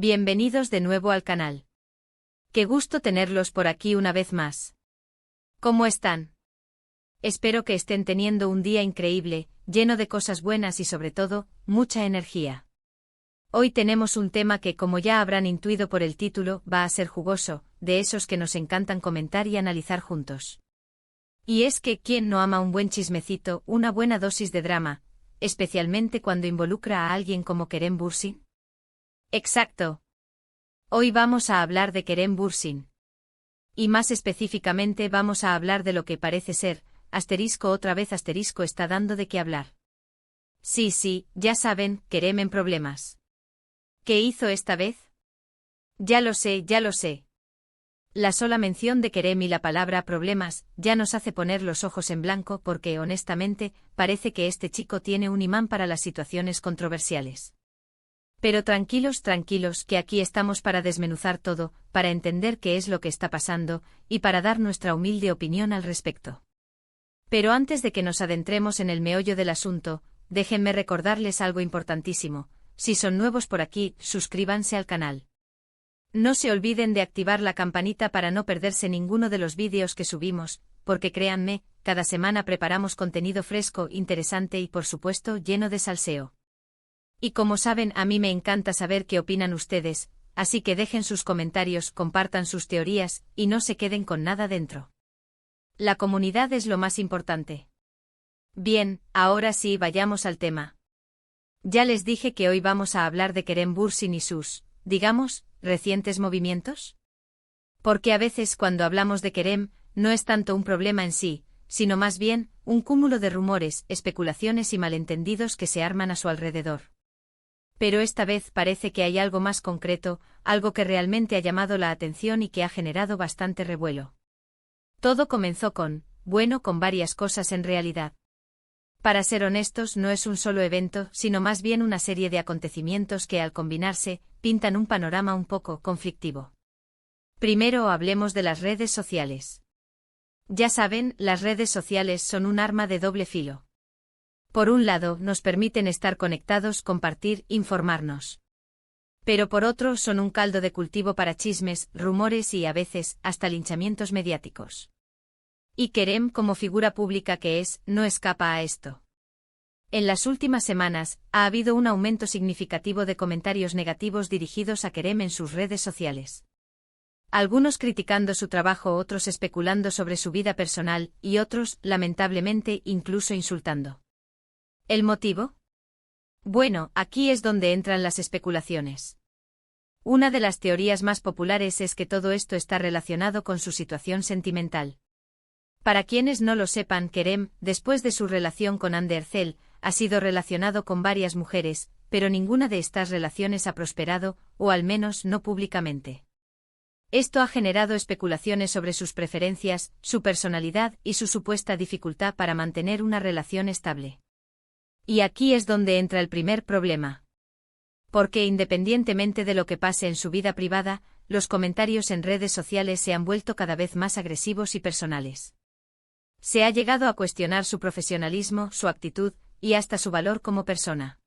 Bienvenidos de nuevo al canal. Qué gusto tenerlos por aquí una vez más. ¿Cómo están? Espero que estén teniendo un día increíble, lleno de cosas buenas y sobre todo, mucha energía. Hoy tenemos un tema que, como ya habrán intuido por el título, va a ser jugoso, de esos que nos encantan comentar y analizar juntos. Y es que, ¿quién no ama un buen chismecito, una buena dosis de drama, especialmente cuando involucra a alguien como Kerem Bürsin? Exacto. Hoy vamos a hablar de Kerem Bürsin. Y más específicamente vamos a hablar de lo que parece ser, otra vez está dando de qué hablar. Sí, ya saben, Kerem en problemas. ¿Qué hizo esta vez? Ya lo sé. La sola mención de Kerem y la palabra problemas ya nos hace poner los ojos en blanco porque, honestamente, parece que este chico tiene un imán para las situaciones controversiales. Pero tranquilos, que aquí estamos para desmenuzar todo, para entender qué es lo que está pasando, y para dar nuestra humilde opinión al respecto. Pero antes de que nos adentremos en el meollo del asunto, déjenme recordarles algo importantísimo. Si son nuevos por aquí, suscríbanse al canal. No se olviden de activar la campanita para no perderse ninguno de los vídeos que subimos, porque créanme, cada semana preparamos contenido fresco, interesante y por supuesto lleno de salseo. Y como saben, a mí me encanta saber qué opinan ustedes, así que dejen sus comentarios, compartan sus teorías, y no se queden con nada dentro. La comunidad es lo más importante. Bien, ahora sí vayamos al tema. Ya les dije que hoy vamos a hablar de Kerem Bürsin y sus, digamos, recientes movimientos. Porque a veces cuando hablamos de Kerem, no es tanto un problema en sí, sino más bien, un cúmulo de rumores, especulaciones y malentendidos que se arman a su alrededor. Pero esta vez parece que hay algo más concreto, algo que realmente ha llamado la atención y que ha generado bastante revuelo. Todo comenzó con varias cosas en realidad. Para ser honestos, no es un solo evento, sino más bien una serie de acontecimientos que al combinarse, pintan un panorama un poco conflictivo. Primero hablemos de las redes sociales. Ya saben, las redes sociales son un arma de doble filo. Por un lado, nos permiten estar conectados, compartir, informarnos. Pero por otro, son un caldo de cultivo para chismes, rumores y, a veces, hasta linchamientos mediáticos. Y Kerem, como figura pública que es, no escapa a esto. En las últimas semanas, ha habido un aumento significativo de comentarios negativos dirigidos a Kerem en sus redes sociales. Algunos criticando su trabajo, otros especulando sobre su vida personal, y otros, lamentablemente, incluso insultando. ¿El motivo? Bueno, aquí es donde entran las especulaciones. Una de las teorías más populares es que todo esto está relacionado con su situación sentimental. Para quienes no lo sepan, Kerem, después de su relación con Hande Erçel, ha sido relacionado con varias mujeres, pero ninguna de estas relaciones ha prosperado, o al menos no públicamente. Esto ha generado especulaciones sobre sus preferencias, su personalidad y su supuesta dificultad para mantener una relación estable. Y aquí es donde entra el primer problema. Porque independientemente de lo que pase en su vida privada, los comentarios en redes sociales se han vuelto cada vez más agresivos y personales. Se ha llegado a cuestionar su profesionalismo, su actitud, y hasta su valor como persona.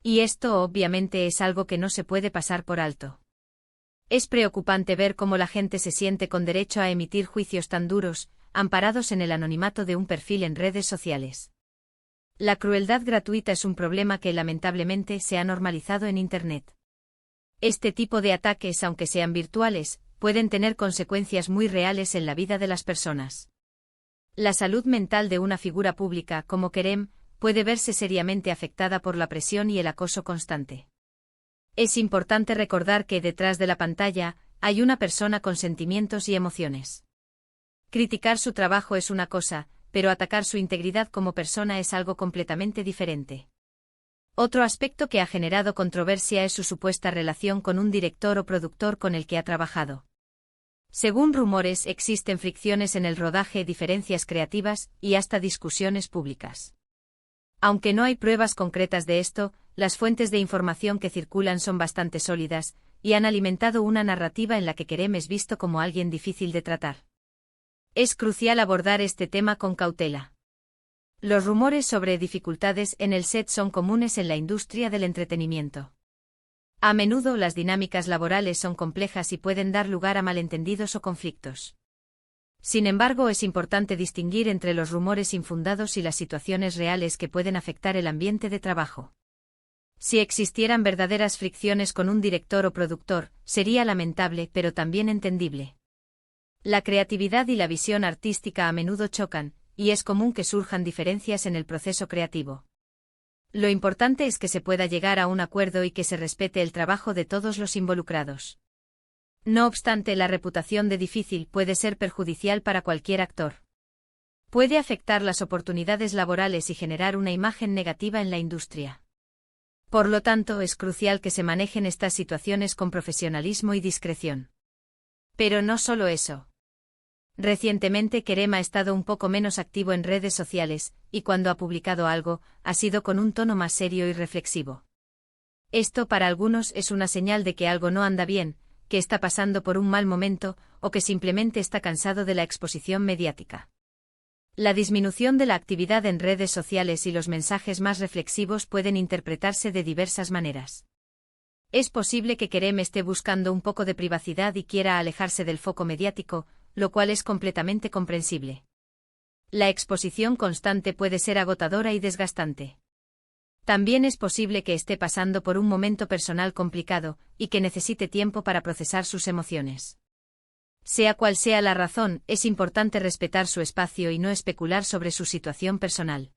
Y esto obviamente es algo que no se puede pasar por alto. Es preocupante ver cómo la gente se siente con derecho a emitir juicios tan duros, amparados en el anonimato de un perfil en redes sociales. La crueldad gratuita es un problema que lamentablemente se ha normalizado en Internet. Este tipo de ataques, aunque sean virtuales, pueden tener consecuencias muy reales en la vida de las personas. La salud mental de una figura pública como Kerem puede verse seriamente afectada por la presión y el acoso constante. Es importante recordar que detrás de la pantalla hay una persona con sentimientos y emociones. Criticar su trabajo es una cosa, pero atacar su integridad como persona es algo completamente diferente. Otro aspecto que ha generado controversia es su supuesta relación con un director o productor con el que ha trabajado. Según rumores, existen fricciones en el rodaje, diferencias creativas y hasta discusiones públicas. Aunque no hay pruebas concretas de esto, las fuentes de información que circulan son bastante sólidas y han alimentado una narrativa en la que Kerem es visto como alguien difícil de tratar. Es crucial abordar este tema con cautela. Los rumores sobre dificultades en el set son comunes en la industria del entretenimiento. A menudo las dinámicas laborales son complejas y pueden dar lugar a malentendidos o conflictos. Sin embargo, es importante distinguir entre los rumores infundados y las situaciones reales que pueden afectar el ambiente de trabajo. Si existieran verdaderas fricciones con un director o productor, sería lamentable pero también entendible. La creatividad y la visión artística a menudo chocan, y es común que surjan diferencias en el proceso creativo. Lo importante es que se pueda llegar a un acuerdo y que se respete el trabajo de todos los involucrados. No obstante, la reputación de difícil puede ser perjudicial para cualquier actor. Puede afectar las oportunidades laborales y generar una imagen negativa en la industria. Por lo tanto, es crucial que se manejen estas situaciones con profesionalismo y discreción. Pero no solo eso. Recientemente Kerem ha estado un poco menos activo en redes sociales, y cuando ha publicado algo, ha sido con un tono más serio y reflexivo. Esto para algunos es una señal de que algo no anda bien, que está pasando por un mal momento, o que simplemente está cansado de la exposición mediática. La disminución de la actividad en redes sociales y los mensajes más reflexivos pueden interpretarse de diversas maneras. Es posible que Kerem esté buscando un poco de privacidad y quiera alejarse del foco mediático, lo cual es completamente comprensible. La exposición constante puede ser agotadora y desgastante. También es posible que esté pasando por un momento personal complicado, y que necesite tiempo para procesar sus emociones. Sea cual sea la razón, es importante respetar su espacio y no especular sobre su situación personal.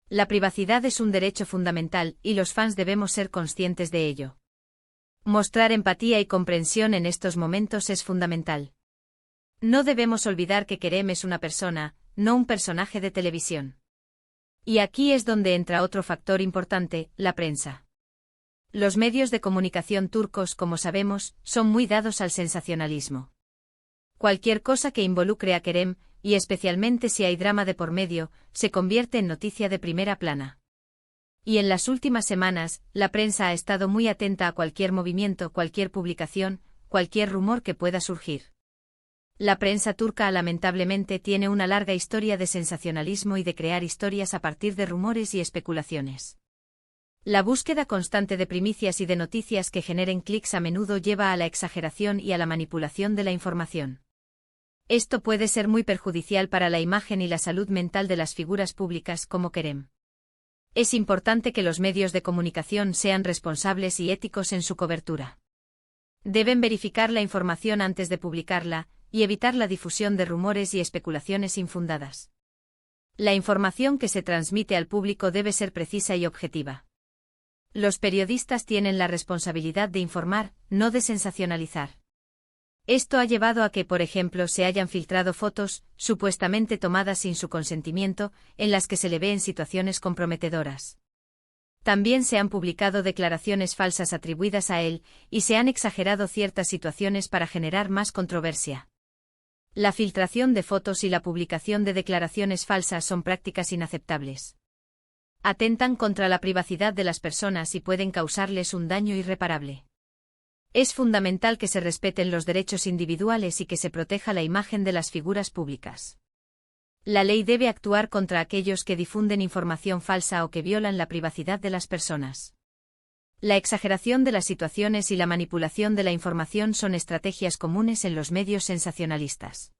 La privacidad es un derecho fundamental, y los fans debemos ser conscientes de ello. Mostrar empatía y comprensión en estos momentos es fundamental. No debemos olvidar que Kerem es una persona, no un personaje de televisión. Y aquí es donde entra otro factor importante, la prensa. Los medios de comunicación turcos, como sabemos, son muy dados al sensacionalismo. Cualquier cosa que involucre a Kerem, y especialmente si hay drama de por medio, se convierte en noticia de primera plana. Y en las últimas semanas, la prensa ha estado muy atenta a cualquier movimiento, cualquier publicación, cualquier rumor que pueda surgir. La prensa turca lamentablemente tiene una larga historia de sensacionalismo y de crear historias a partir de rumores y especulaciones. La búsqueda constante de primicias y de noticias que generen clics a menudo lleva a la exageración y a la manipulación de la información. Esto puede ser muy perjudicial para la imagen y la salud mental de las figuras públicas como Kerem. Es importante que los medios de comunicación sean responsables y éticos en su cobertura. Deben verificar la información antes de publicarla, y evitar la difusión de rumores y especulaciones infundadas. La información que se transmite al público debe ser precisa y objetiva. Los periodistas tienen la responsabilidad de informar, no de sensacionalizar. Esto ha llevado a que, por ejemplo, se hayan filtrado fotos, supuestamente tomadas sin su consentimiento, en las que se le ve en situaciones comprometedoras. También se han publicado declaraciones falsas atribuidas a él, y se han exagerado ciertas situaciones para generar más controversia. La filtración de fotos y la publicación de declaraciones falsas son prácticas inaceptables. Atentan contra la privacidad de las personas y pueden causarles un daño irreparable. Es fundamental que se respeten los derechos individuales y que se proteja la imagen de las figuras públicas. La ley debe actuar contra aquellos que difunden información falsa o que violan la privacidad de las personas. La exageración de las situaciones y la manipulación de la información son estrategias comunes en los medios sensacionalistas.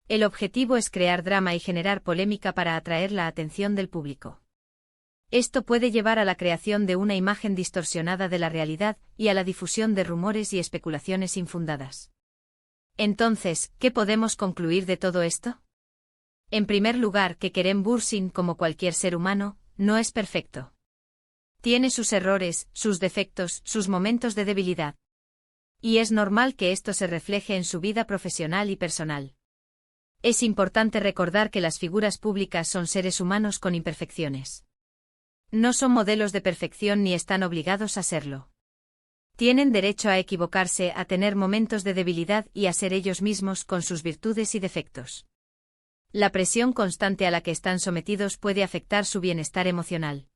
El objetivo es crear drama y generar polémica para atraer la atención del público. Esto puede llevar a la creación de una imagen distorsionada de la realidad y a la difusión de rumores y especulaciones infundadas. Entonces, ¿qué podemos concluir de todo esto? En primer lugar, que Kerem Bürsin, como cualquier ser humano, no es perfecto. Tiene sus errores, sus defectos, sus momentos de debilidad. Y es normal que esto se refleje en su vida profesional y personal. Es importante recordar que las figuras públicas son seres humanos con imperfecciones. No son modelos de perfección ni están obligados a serlo. Tienen derecho a equivocarse, a tener momentos de debilidad y a ser ellos mismos con sus virtudes y defectos. La presión constante a la que están sometidos puede afectar su bienestar emocional.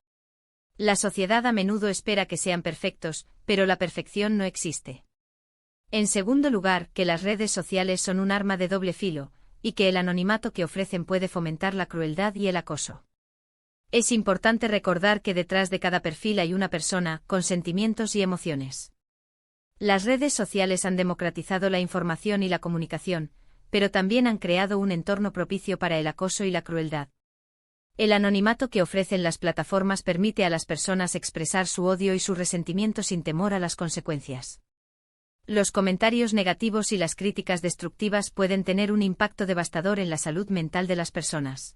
La sociedad a menudo espera que sean perfectos, pero la perfección no existe. En segundo lugar, que las redes sociales son un arma de doble filo, y que el anonimato que ofrecen puede fomentar la crueldad y el acoso. Es importante recordar que detrás de cada perfil hay una persona, con sentimientos y emociones. Las redes sociales han democratizado la información y la comunicación, pero también han creado un entorno propicio para el acoso y la crueldad. El anonimato que ofrecen las plataformas permite a las personas expresar su odio y su resentimiento sin temor a las consecuencias. Los comentarios negativos y las críticas destructivas pueden tener un impacto devastador en la salud mental de las personas.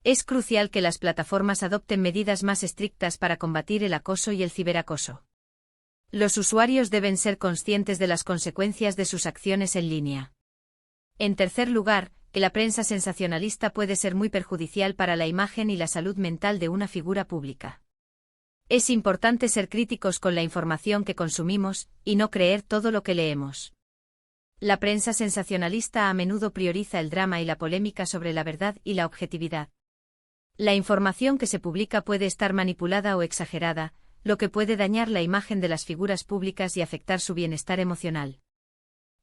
Es crucial que las plataformas adopten medidas más estrictas para combatir el acoso y el ciberacoso. Los usuarios deben ser conscientes de las consecuencias de sus acciones en línea. En tercer lugar, que la prensa sensacionalista puede ser muy perjudicial para la imagen y la salud mental de una figura pública. Es importante ser críticos con la información que consumimos, y no creer todo lo que leemos. La prensa sensacionalista a menudo prioriza el drama y la polémica sobre la verdad y la objetividad. La información que se publica puede estar manipulada o exagerada, lo que puede dañar la imagen de las figuras públicas y afectar su bienestar emocional.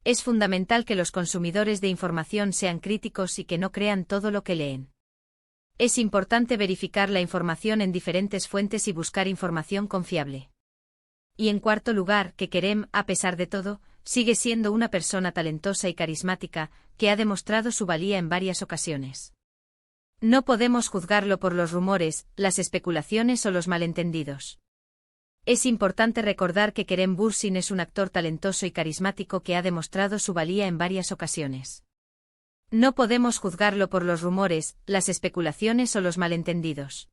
Es fundamental que los consumidores de información sean críticos y que no crean todo lo que leen. Es importante verificar la información en diferentes fuentes y buscar información confiable. Y en cuarto lugar, que Kerem, a pesar de todo, sigue siendo una persona talentosa y carismática, que ha demostrado su valía en varias ocasiones. No podemos juzgarlo por los rumores, las especulaciones o los malentendidos. Es importante recordar que Kerem Bürsin es un actor talentoso y carismático que ha demostrado su valía en varias ocasiones. No podemos juzgarlo por los rumores, las especulaciones o los malentendidos.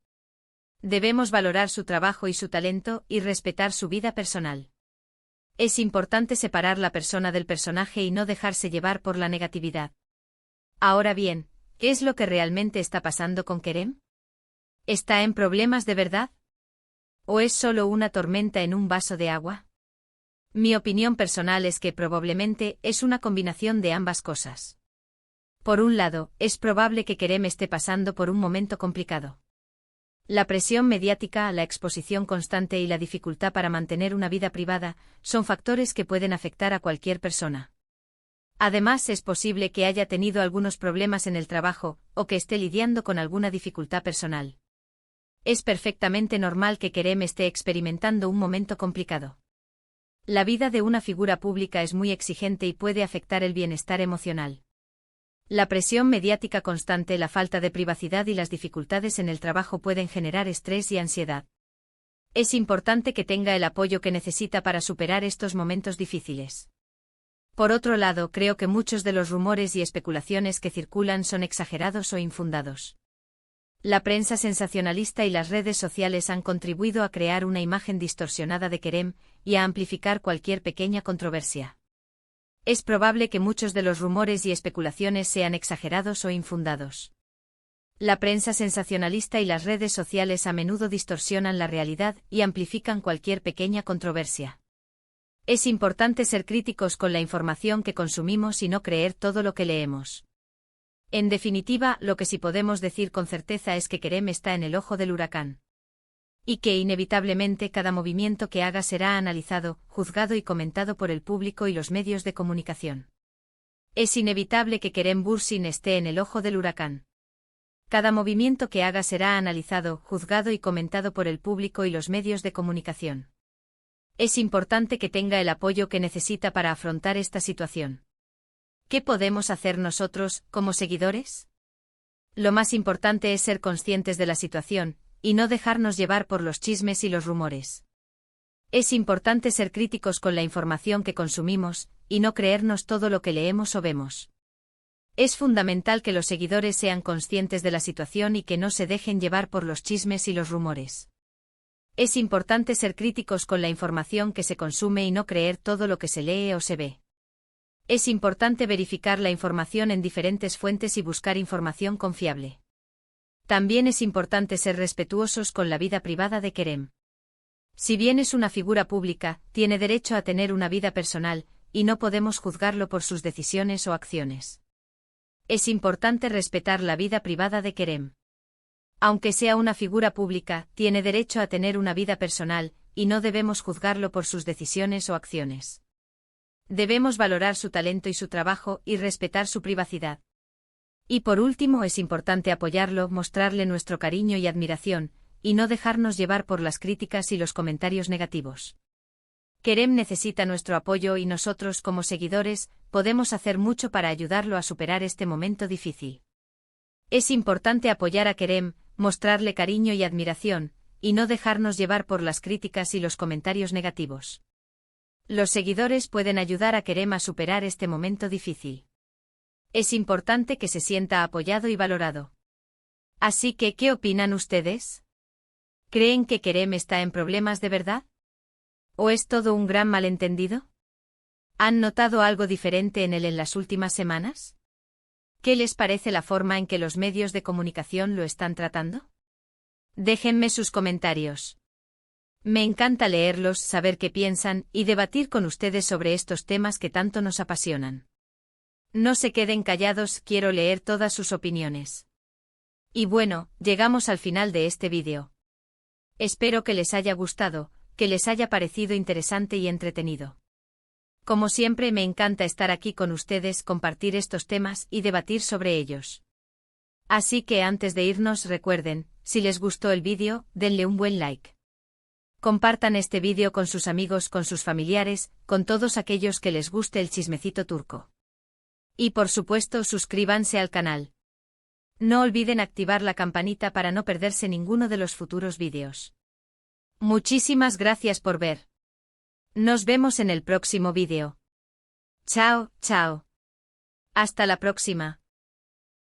Debemos valorar su trabajo y su talento y respetar su vida personal. Es importante separar la persona del personaje y no dejarse llevar por la negatividad. Ahora bien, ¿qué es lo que realmente está pasando con Kerem? ¿Está en problemas de verdad? ¿O es solo una tormenta en un vaso de agua? Mi opinión personal es que probablemente es una combinación de ambas cosas. Por un lado, es probable que Kerem esté pasando por un momento complicado. La presión mediática, la exposición constante y la dificultad para mantener una vida privada son factores que pueden afectar a cualquier persona. Además, es posible que haya tenido algunos problemas en el trabajo o que esté lidiando con alguna dificultad personal. Es perfectamente normal que Kerem esté experimentando un momento complicado. La vida de una figura pública es muy exigente y puede afectar el bienestar emocional. La presión mediática constante, la falta de privacidad y las dificultades en el trabajo pueden generar estrés y ansiedad. Es importante que tenga el apoyo que necesita para superar estos momentos difíciles. Por otro lado, creo que muchos de los rumores y especulaciones que circulan son exagerados o infundados. La prensa sensacionalista y las redes sociales han contribuido a crear una imagen distorsionada de Kerem y a amplificar cualquier pequeña controversia. Es probable que muchos de los rumores y especulaciones sean exagerados o infundados. La prensa sensacionalista y las redes sociales a menudo distorsionan la realidad y amplifican cualquier pequeña controversia. Es importante ser críticos con la información que consumimos y no creer todo lo que leemos. En definitiva, lo que sí podemos decir con certeza es que Kerem está en el ojo del huracán. Y que inevitablemente cada movimiento que haga será analizado, juzgado y comentado por el público y los medios de comunicación. Es inevitable que Kerem Bürsin esté en el ojo del huracán. Cada movimiento que haga será analizado, juzgado y comentado por el público y los medios de comunicación. Es importante que tenga el apoyo que necesita para afrontar esta situación. ¿Qué podemos hacer nosotros, como seguidores? Lo más importante es ser conscientes de la situación, y no dejarnos llevar por los chismes y los rumores. Es importante ser críticos con la información que consumimos, y no creernos todo lo que leemos o vemos. Es fundamental que los seguidores sean conscientes de la situación y que no se dejen llevar por los chismes y los rumores. Es importante ser críticos con la información que se consume y no creer todo lo que se lee o se ve. Es importante verificar la información en diferentes fuentes y buscar información confiable. También es importante ser respetuosos con la vida privada de Kerem. Si bien es una figura pública, tiene derecho a tener una vida personal, y no podemos juzgarlo por sus decisiones o acciones. Es importante respetar la vida privada de Kerem. Aunque sea una figura pública, tiene derecho a tener una vida personal, y no debemos juzgarlo por sus decisiones o acciones. Debemos valorar su talento y su trabajo y respetar su privacidad. Y por último es importante apoyarlo, mostrarle nuestro cariño y admiración, y no dejarnos llevar por las críticas y los comentarios negativos. Kerem necesita nuestro apoyo y nosotros como seguidores podemos hacer mucho para ayudarlo a superar este momento difícil. Es importante apoyar a Kerem, mostrarle cariño y admiración, y no dejarnos llevar por las críticas y los comentarios negativos. Los seguidores pueden ayudar a Kerem a superar este momento difícil. Es importante que se sienta apoyado y valorado. Así que, ¿qué opinan ustedes? ¿Creen que Kerem está en problemas de verdad? ¿O es todo un gran malentendido? ¿Han notado algo diferente en él en las últimas semanas? ¿Qué les parece la forma en que los medios de comunicación lo están tratando? Déjenme sus comentarios. Me encanta leerlos, saber qué piensan y debatir con ustedes sobre estos temas que tanto nos apasionan. No se queden callados, quiero leer todas sus opiniones. Y bueno, llegamos al final de este vídeo. Espero que les haya gustado, que les haya parecido interesante y entretenido. Como siempre me encanta estar aquí con ustedes, compartir estos temas y debatir sobre ellos. Así que antes de irnos recuerden, si les gustó el vídeo, denle un buen like. Compartan este vídeo con sus amigos, con sus familiares, con todos aquellos que les guste el chismecito turco. Y por supuesto suscríbanse al canal. No olviden activar la campanita para no perderse ninguno de los futuros vídeos. Muchísimas gracias por ver. Nos vemos en el próximo vídeo. Chao, chao. Hasta la próxima.